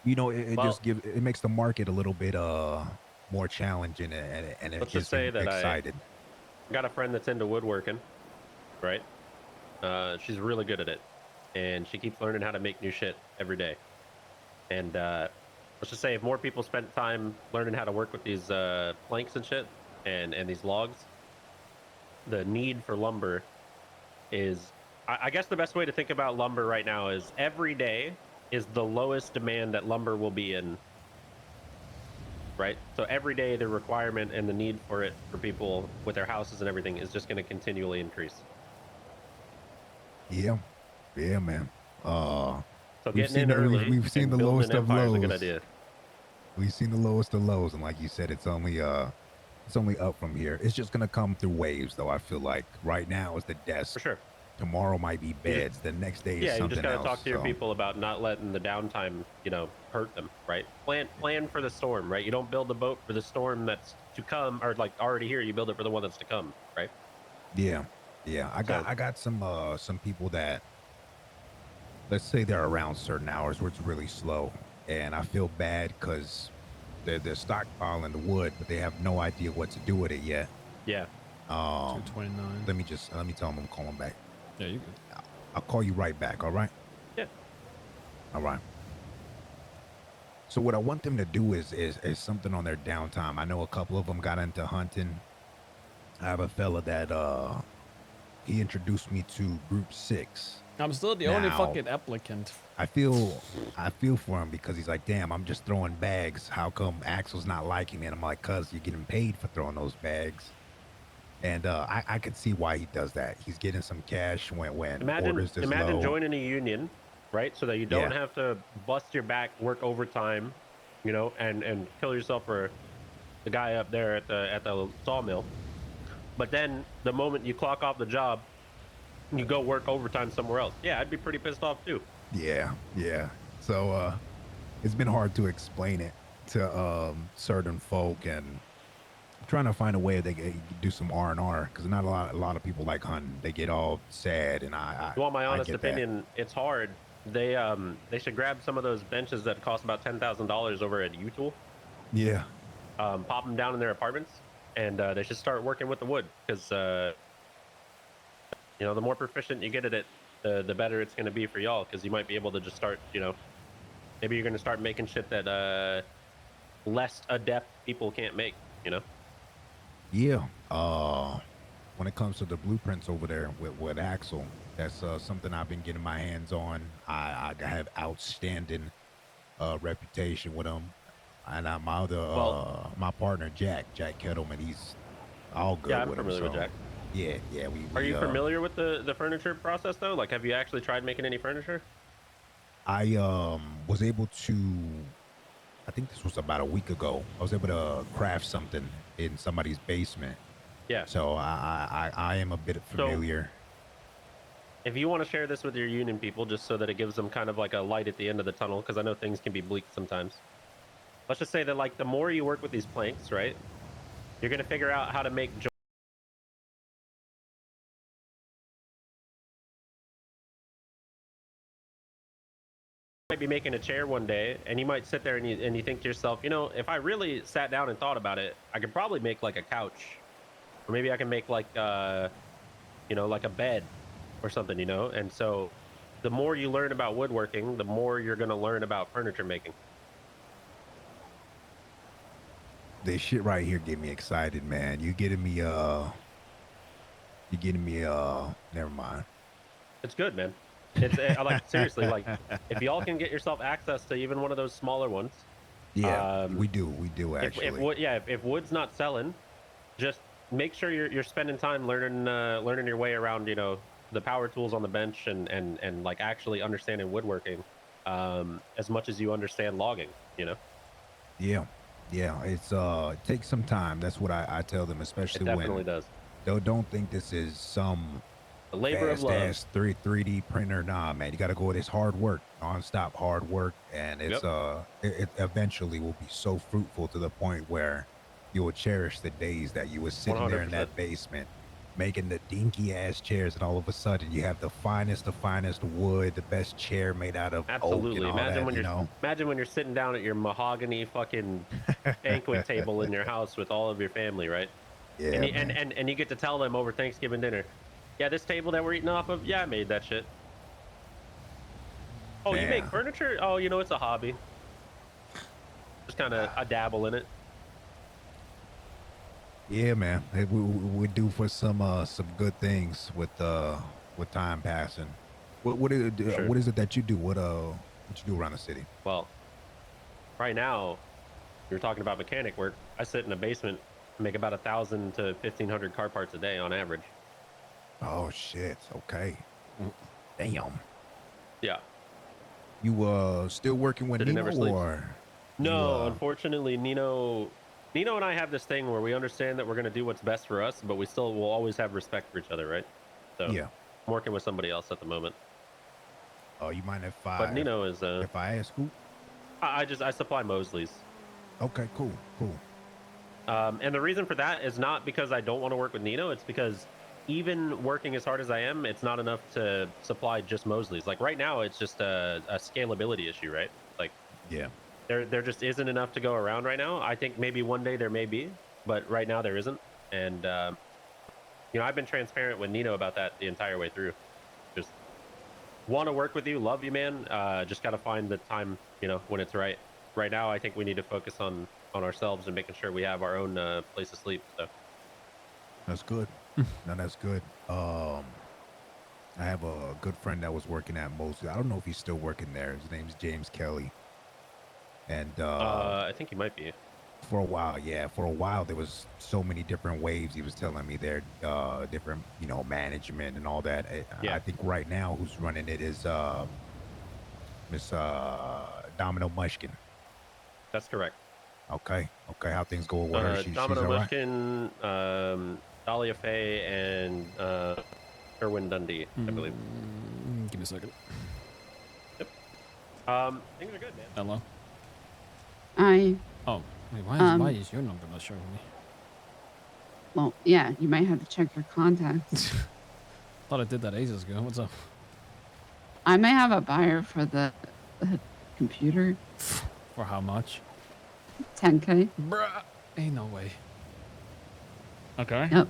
you know, it Well- just it makes the market a little bit more challenging, and it Let's gets just say me that excited. I got a friend that's into woodworking, right? She's really good at it, and she keeps learning how to make new shit every day. And let's just say if more people spent time learning how to work with these planks and shit and these logs, the need for lumber is, I guess the best way to think about lumber right now is every day is the lowest demand that lumber will be in, right? So every day the requirement and the need for it for people with their houses and everything is just going to continually increase. Yeah, yeah, man. So We've getting seen in the- early we've seen and the building lowest an of empire is a good lows. idea. We've seen the lowest of lows, and like you said, it's only up from here. It's just gonna come through waves, though. I feel like right now is the desk. For sure. Tomorrow might be beds. The next day is Yeah, you something just got to else. talk to your so- people about not letting the downtime, you know, hurt them, right? Plan for the storm, right? You don't build the boat for the storm that's to come, or like already here. You build it for the one that's to come, right? Yeah, I got some people that, let's say they're around certain hours where it's really slow, and I feel bad because they're stockpiling the wood, but they have no idea what to do with it yet. Yeah. 229. Let me tell them I'm calling back. Yeah, you good. I'll call you right back. All right. Yeah. All right. So what I want them to do is something on their downtime. I know a couple of them got into hunting. I have a fella that he introduced me to Group 6. I'm still the only Now- fucking applicant. I feel for him because he's like, damn, I'm just throwing bags. How come Axel's not liking me? And I'm like, cuz you're getting paid for throwing those bags. And I could see why he does that. He's getting some cash when orders is Imagine low. joining a union, right? So that you don't Yeah. have to bust your back, work overtime, you know, and kill yourself for the guy up there at the sawmill. But then the moment you clock off the job, you go work overtime somewhere else. Yeah, I'd be pretty pissed off too. Yeah. So it's been hard to explain it to certain folk, and I'm trying to find a way they can do some R&R, because not a lot of people like hunting. They get all sad, and I You want my I honest get that. opinion? It's hard. They should grab some of those benches that cost about $10,000 over at U-Tool, Yeah. pop them down in their apartments, and they should start working with the wood, because you know, the more proficient you get at it, the better it's going to be for y'all, because you might be able to just start, you know, Maybe you're gonna start making shit that less adept people can't make. You know? Yeah. When it comes to the blueprints over there with Axel, that's something I've been getting my hands on. I have outstanding reputation with him, and my other my partner Jack Kettleman, he's all good Yeah, I'm with him. familiar with So Jack. yeah, Are we you familiar with the furniture process though? Like, have you actually tried making any furniture? I was able to. I think this was about a week ago. I was able to craft something in somebody's basement. Yeah. So I am a bit So familiar. if you want to share this with your union people, just so that it gives them kind of like a light at the end of the tunnel, because I know things can be bleak sometimes. Let's just say that like the more you work with these planks, right, you're gonna figure out how to make. Might be making a chair one day, and you might sit there and you think to yourself, you know, if I really sat down and thought about it, I could probably make like a couch, or maybe I can make like you know, like a bed or something, you know. And so the more you learn about woodworking, the more you're going to learn about furniture making. This shit right here get me excited, man. You getting me never mind. It's good, man. It's like seriously, like if y'all can get yourself access to even one of those smaller ones. Yeah, we do actually. If wood's not selling, just make sure you're spending time learning your way around, you know, the power tools on the bench and like actually understanding woodworking as much as you understand logging, you know. Yeah, it's it takes some time. That's what I tell them, It especially definitely when does. don't think this is some The labor of fast love. ass 3D printer. Nah, man, you got to go with this hard work, nonstop hard work, and it's Yep. it eventually will be so fruitful to the point where you will cherish the days that you were sitting there in 100%. that basement making the dinky ass chairs, and all of a sudden you have the finest wood, the best chair made out of oak and Absolutely. all that, you know. Imagine when you're sitting down at your mahogany fucking banquet table in your house with all of your family, right? Yeah, And you, man. and you get to tell them over Thanksgiving dinner, yeah, this table that we're eating off of, yeah, I made that shit. Oh, you make Man. furniture? Oh, you know, it's a hobby. Just kind of a dabble in it. Yeah, man. We do for some good things with time passing. Sure. What is it that you do? What you do around the city? Well, right now, you're talking about mechanic work. I sit in a basement and make about 1,000 to 1,500 car parts a day on average. Oh shit. Okay. Damn. Yeah. You still working with City Nino never sleeps. or No, unfortunately, Nino and I have this thing where we understand that we're going to do what's best for us, but we still will always have respect for each other, right? So yeah. I'm working with somebody else at the moment. Oh, you mind if But Nino is if I ask who? I supply Mosley's. Okay, cool. And the reason for that is not because I don't want to work with Nino. It's because even working as hard as I am, it's not enough to supply just Mosley's. Like right now, it's just a scalability issue, right? Like Yeah. there just isn't enough to go around right now. I think maybe one day there may be, but right now there isn't. And you know, I've been transparent with Nino about that the entire way through. Just want to work with you, love you, man. Just gotta find the time, you know, when it's right. Right now, I think we need to focus on ourselves and making sure we have our own place to sleep. So That's good. No, that's good. I have a good friend that was working at Mosley. I don't know if he's still working there. His name's James Kelly. And I think you might be. for a while there was so many different waves. He was telling me there, different, you know, management and all that. Yeah. I think right now who's running it is Miss Domino Mushkin. That's correct. Okay, how things going with her? She's Domino all right. Mushkin, Dahlia Faye, and Erwin Dundee, I believe. Give me a second. Yep. Things are good, man. Hello. I Oh, wait, why is your number not showing me? well, yeah, you might have to check your contacts. Thought I did that ages ago. What's up? I may have a buyer for the computer. For how much? 10K. Bruh. Ain't no way. Okay. Yep.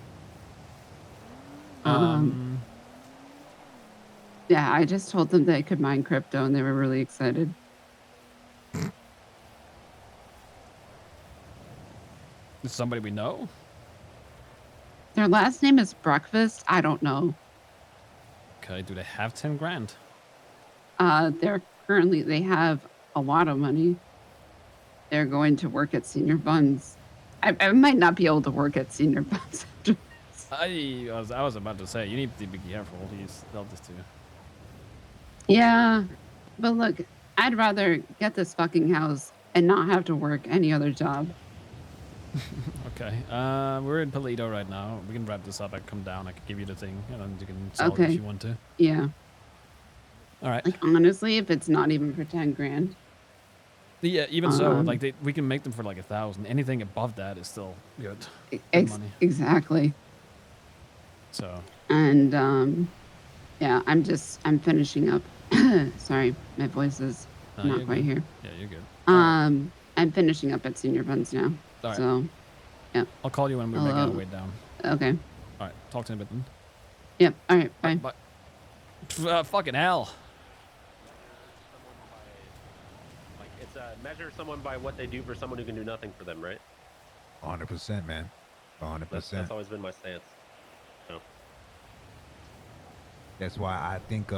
Yeah, I just told them they could mine crypto and they were really excited. Is somebody we know? Their last name is Breakfast. I don't know. Okay, do they have 10 grand? They have a lot of money. They're going to work at Senior Buns. I might not be able to work at Senior Buns after this. I was about to say, you need to be careful. They'll just do. Yeah, but look, I'd rather get this fucking house and not have to work any other job. Okay, we're in Polito right now. We can wrap this up. I can come down. I can give you the thing, and then you can sell it if Okay. you want to. Yeah. All right. Like, honestly, if it's not even for 10 grand. Yeah, even so, like we can make them for like 1,000. Anything above that is still good. Good money. Exactly. So. And yeah, I'm finishing up. Sorry, my voice is not quite here. Yeah, you're good. I'm finishing up at Senior Buns now. All right. So, yeah. I'll call you when we're making our way down. Okay. All right. Talk to you in a bit then. Yep. All right. Bye. Bye. Fucking hell. Like it's measure someone by what they do for someone who can do nothing for them, right? 100%, man. 100%. That's always been my stance. So. That's why I think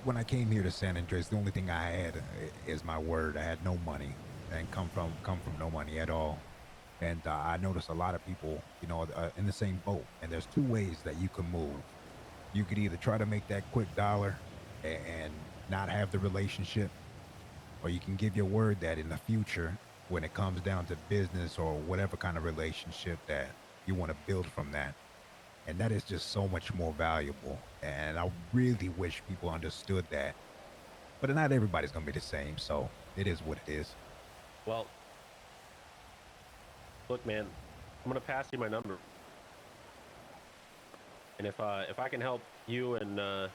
when I came here to San Andreas, the only thing I had is my word. I had no money, and come from no money at all. And I noticed a lot of people, you know, in the same boat. And there's two ways that you can move. You could either try to make that quick dollar and not have the relationship, or you can give your word that in the future, when it comes down to business or whatever kind of relationship, that you want to build from that. And that is just so much more valuable. And I really wish people understood that. But not everybody's going to be the same. So it is what it is. Well, look, man, I'm going to pass you my number. And if I can help you and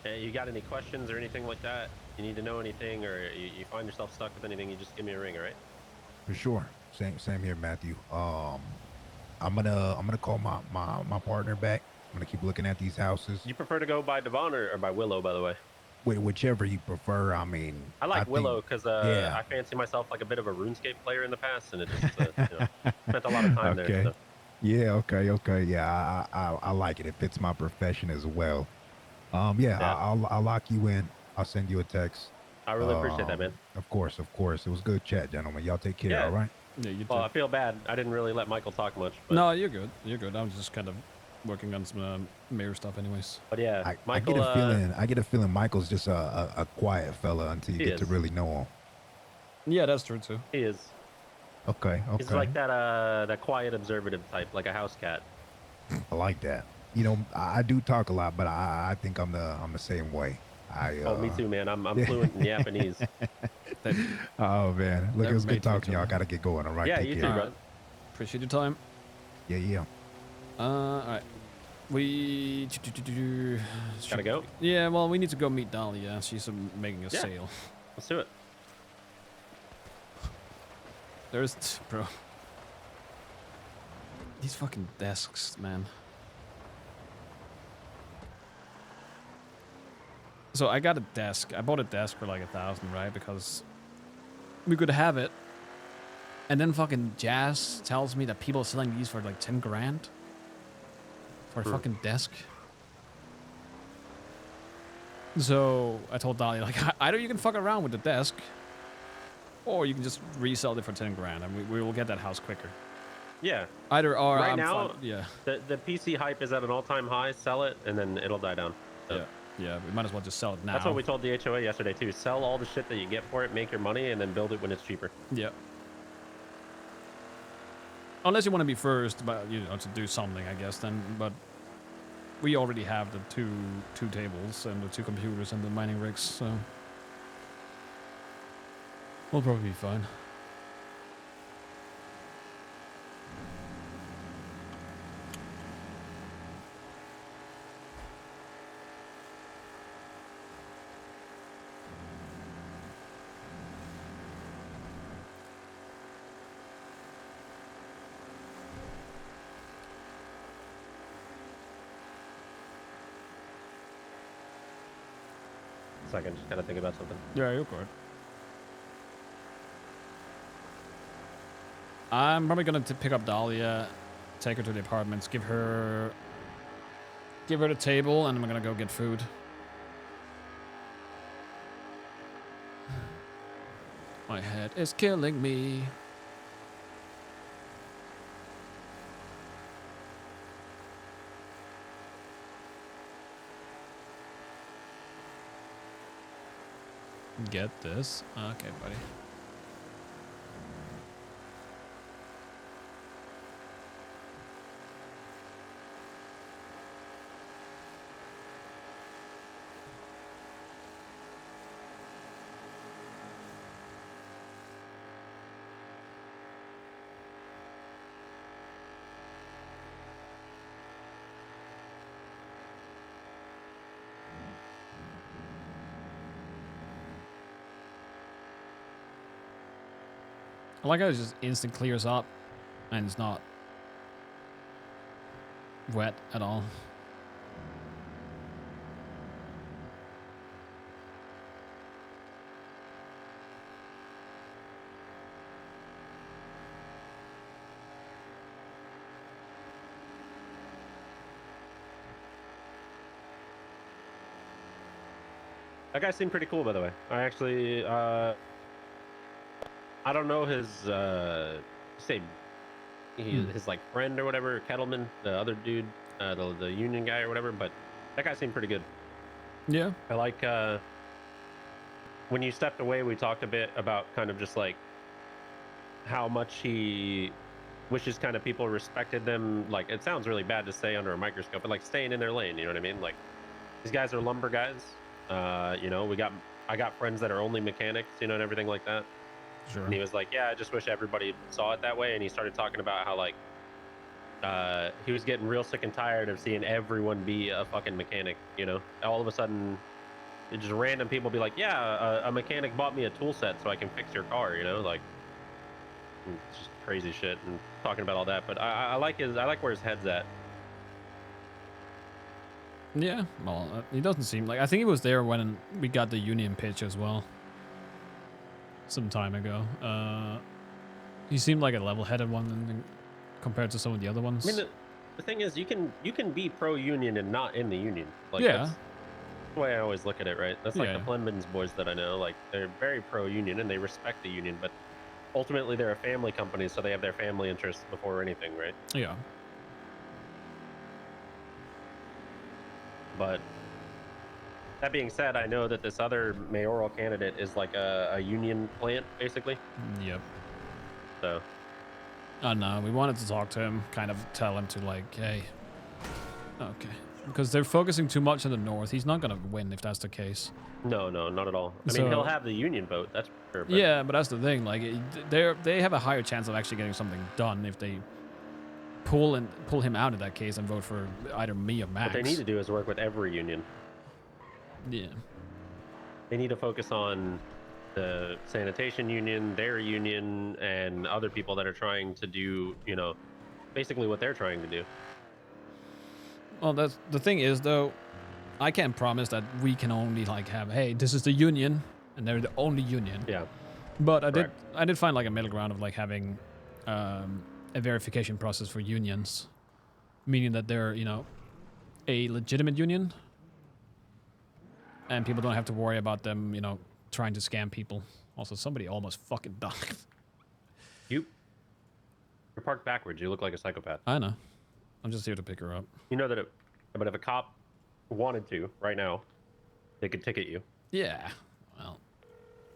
you got any questions or anything like that, you need to know anything, or you find yourself stuck with anything, you just give me a ring, all right? For sure. Same here, Matthew. I'm gonna call my partner back. I'm gonna keep looking at these houses. You prefer to go by Devon or by Willow, by the way? Whichever you prefer. I mean, I like Willow because yeah. I fancy myself like a bit of a RuneScape player in the past, and it just you know, spent a lot of time okay. there. So. Yeah. Okay. Yeah. I like it. It fits my profession as well. Yeah. I'll lock you in. I'll send you a text. I really appreciate that, man. Of course. It was good chat, gentlemen. Y'all take care. Yeah. All right. Yeah, you Well, I feel bad. I didn't really let Michael talk much. But... No, you're good. You're good. I was just kind of working on some mayor stuff, anyways. But yeah, Michael, I get a feeling Michael's just a quiet fella until you get to really know him. Yeah, that's true too. He is. Okay. He's like that quiet observative type, like a house cat. I like that. You know, I do talk a lot, but I think I'm the same way. Oh, me too, man. I'm fluent in Japanese. Oh man, look, it was good talking to y'all. I gotta get going. All right. Yeah, take you care. too, bro. Appreciate your time. Yeah. All right. We Gotta go. Yeah, well, we need to go meet Dahlia. She's making a sale. Let's do it. There's, bro. These fucking desks, man. So I got a desk. I bought a desk for like 1,000, right? Because we could have it. And then fucking Jazz tells me that people are selling these for like 10 grand. For a fucking desk. So I told Dahlia, like, either you can fuck around with the desk, or you can just resell it for 10 grand, and we will get that house quicker. Yeah. Either or. Right I'm now, fine. Yeah. The PC hype is at an all-time high. Sell it, and then it'll die down. So. Yeah. We might as well just sell it now. That's what we told the HOA yesterday too. Sell all the shit that you get for it, make your money, and then build it when it's cheaper. Yeah. Unless you want to be first, but to do something, I guess. Then, but we already have the two tables and the 2 computers and the mining rigs, so we'll probably be fine. Second, just gotta think about something. Yeah, you're good. I'm probably gonna pick up Dahlia, take her to the apartments, give her the table, and I'm gonna go get food. My head is killing me. Get this. Okay, buddy. I like how it just instant clears up and it's not wet at all. That guy seemed pretty cool, by the way. I actually, I don't know his, his like friend or whatever, Kettleman, the other dude, the union guy or whatever, but that guy seemed pretty good. Yeah. I like, when you stepped away, we talked a bit about kind of just like how much he wishes kind of people respected them. Like, it sounds really bad to say under a microscope, but like staying in their lane, you know what I mean? Like, these guys are lumber guys. You know, I got friends that are only mechanics, you know, and everything like that. Sure. And he was like, yeah, I just wish everybody saw it that way. And he started talking about how like he was getting real sick and tired of seeing everyone be a fucking mechanic, you know. All of a sudden, just random people be like, yeah, a mechanic bought me a tool set so I can fix your car, you know, like it's just crazy shit and talking about all that. But I like where his head's at. Yeah, well, he doesn't seem like... I think he was there when we got the union pitch as well. Some time ago. He seemed like a level-headed one compared to some of the other ones. I mean, the thing is, you can be pro-union and not in the union. Like, yeah. That's the way I always look at it, right? That's like Yeah. the Plenmans boys that I know. Like, they're very pro-union and they respect the union, but ultimately they're a family company, so they have their family interests before anything, right? Yeah. But that being said, I know that this other mayoral candidate is like a union plant, basically. Yep. So Oh no, we wanted to talk to him, kind of tell him to like, hey, okay, because they're focusing too much on the north. He's not gonna win if that's the case. no, not at all. I mean, So- he'll have the union vote, that's for sure. But Yeah, but that's the thing. Like, they have a higher chance of actually getting something done if they pull him out in that case and vote for either me or Max. what they need to do is work with every union. Yeah. They need to focus on the sanitation union, their union, and other people that are trying to do, you know, basically what they're trying to do. Well, that's the thing is though, I can't promise that we can only like have, hey, this is the union, and they're the only union. Yeah. But Correct. I did find like a middle ground of like having a verification process for unions, meaning that they're, you know, a legitimate union, and people don't have to worry about them, you know, trying to scam people. Also, somebody almost fucking died. You're parked backwards. You look like a psychopath. I know. I'm just here to pick her up. You know that, but if a cop wanted to right now, they could ticket you. Yeah. Well,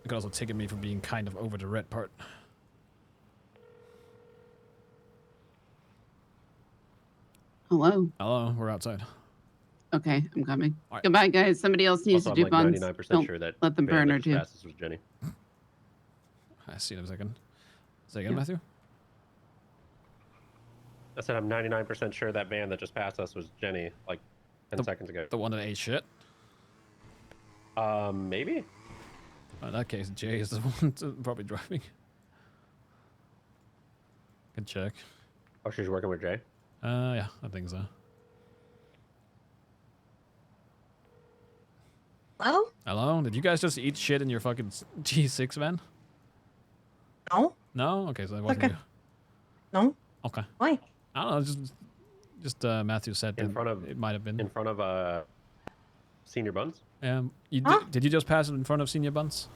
they could also ticket me for being kind of over the red part. Hello. Hello, we're outside. Okay, I'm coming. All right. Goodbye, guys. Somebody else needs Also, to I'm do like buns. 99% Don't sure that let them van burn that her just too. passed us was Jenny. I see in a second. Say again, Yeah. Matthew? I said I'm 99% sure that van that just passed us was Jenny, like 10 seconds ago. The one that ate shit? Maybe. In that case, Jay is the one probably driving. Good check. Oh, she's working with Jay. Yeah, I think so. Hello? Hello? Did you guys just eat shit in your fucking G6 van? No? No? Okay, so it wasn't Okay. you. No? Okay. Why? I don't know. Just Matthew said In that front of- it might have been. In front of Senior Buns. Huh? Did you just pass it in front of Senior Buns?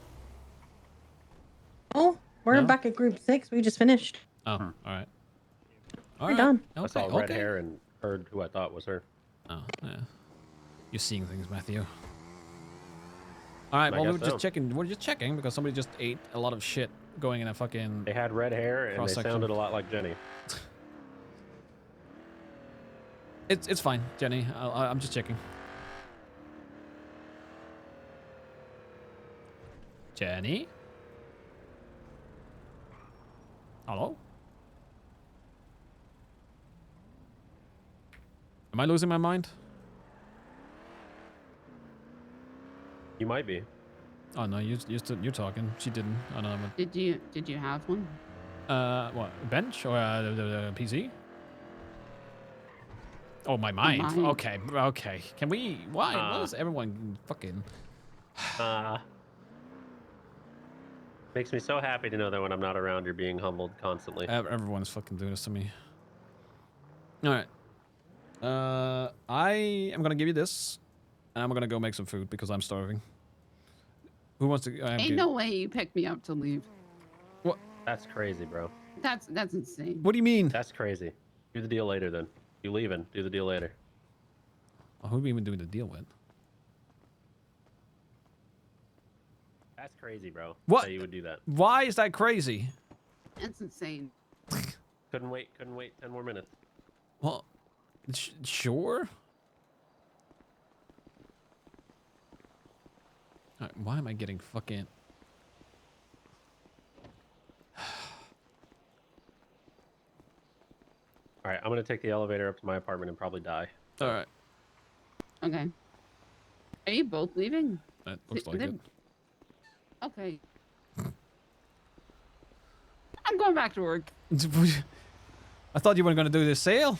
Oh, we're No? back at group 6. We just finished. Oh, all right. All We're right. done. I Okay. saw red Okay. hair and heard who I thought was her. Oh, yeah. You're seeing things, Matthew. All right. I Well, we guess were just so. checking. We're just checking because somebody just ate a lot of shit going in a fucking. They had red hair and they Cross-section. sounded a lot like Jenny. It's fine, Jenny. I'm just checking. Jenny? Hello? Am I losing my mind? You might be. Oh no, you're talking. She didn't. Oh no, Did you have one? what? Bench or the PC? Oh, my mind. mind. Okay, okay. Can we? Why? Why Uh. is everyone fucking? Makes me so happy to know that when I'm not around, you're being humbled constantly. Everyone's fucking doing this to me. All right. I am gonna give you this, and I'm gonna go make some food because I'm starving. Who wants to? Ain't no way you picked me up to leave. That's crazy, bro. That's insane. What do you mean? That's crazy. Do the deal later then. You leaving? Do the deal later. Who are we even doing the deal with? That's crazy, bro. What? That you would do that. Why is that crazy? That's insane. Couldn't wait 10 more minutes. Well, sure. Alright, why am I getting fucking? All right, I'm gonna take the elevator up to my apartment and probably die. All right, Okay. Are you both leaving? that looks like They- it. Okay. I'm going back to work. I thought you weren't gonna do this sale.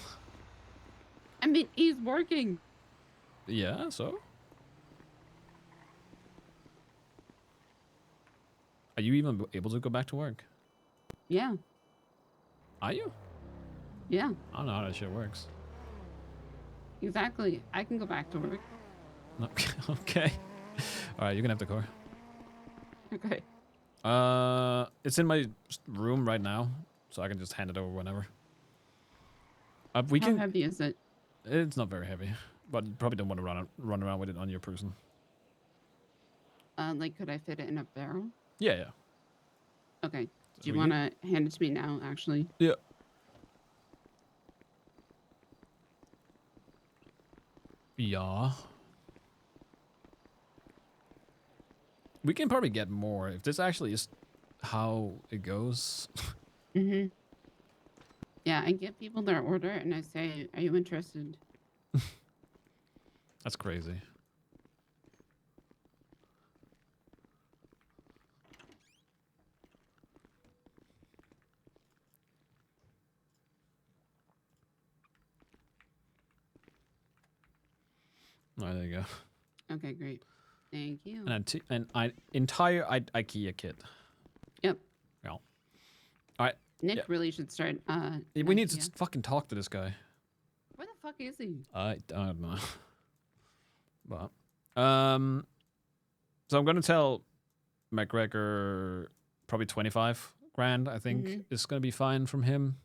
I mean, he's working. Yeah, so. Are you even able to go back to work? Yeah. Are you? Yeah. I don't know how that shit works. Exactly. I can go back to work. Okay. All right, you can have the car. Okay. It's in my room right now, so I can just hand it over whenever. We How can. heavy is it? It's not very heavy, but you probably don't want to run around with it on your person. Like, could I fit it in a barrel? Yeah, yeah. Okay. Do So you we want to hand it to me now, actually? Yeah. Yeah. We can probably get more if this actually is how it goes. Mm-hmm. Yeah, I give people their order and I say, are you interested? That's crazy. All right, there you go. Okay, great. Thank you. An entire IKEA kit. Yep. Well. All right. Nick yeah. really should start. We need to IKEA. fucking talk to this guy. Where the fuck is he? I don't know. But so I'm gonna tell McGregor probably 25 grand, I think, Mhm. is gonna be fine from him.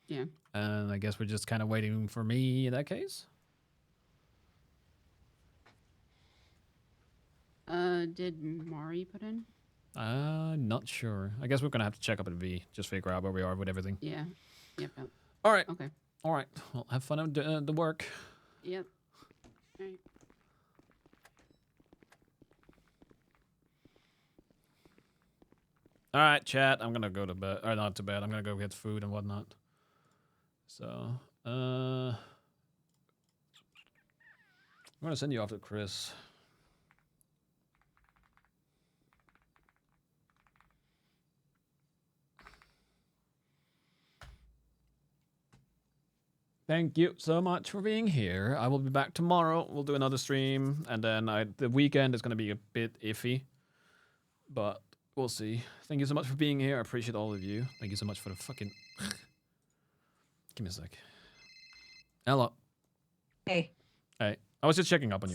Yeah. And I guess we're just kind of waiting for me in that case. Did Mari put in? Not sure. I guess we're gonna have to check up at V, just figure out where we are with everything. Yeah. Yep. Yep. All right. Okay. All right. Well, have fun at the work. Yep. All right. All right, chat. I'm gonna go to bed. Or not to bed. I'm gonna go get food and whatnot. So, I'm gonna send you off to Chris. Thank you so much for being here. I will be back tomorrow. We'll do another stream, and then the weekend is gonna be a bit iffy, but we'll see. Thank you so much for being here. I appreciate all of you. Thank you so much for the fucking Give me a sec. Hello. Hey. Hey, I was just checking up on you.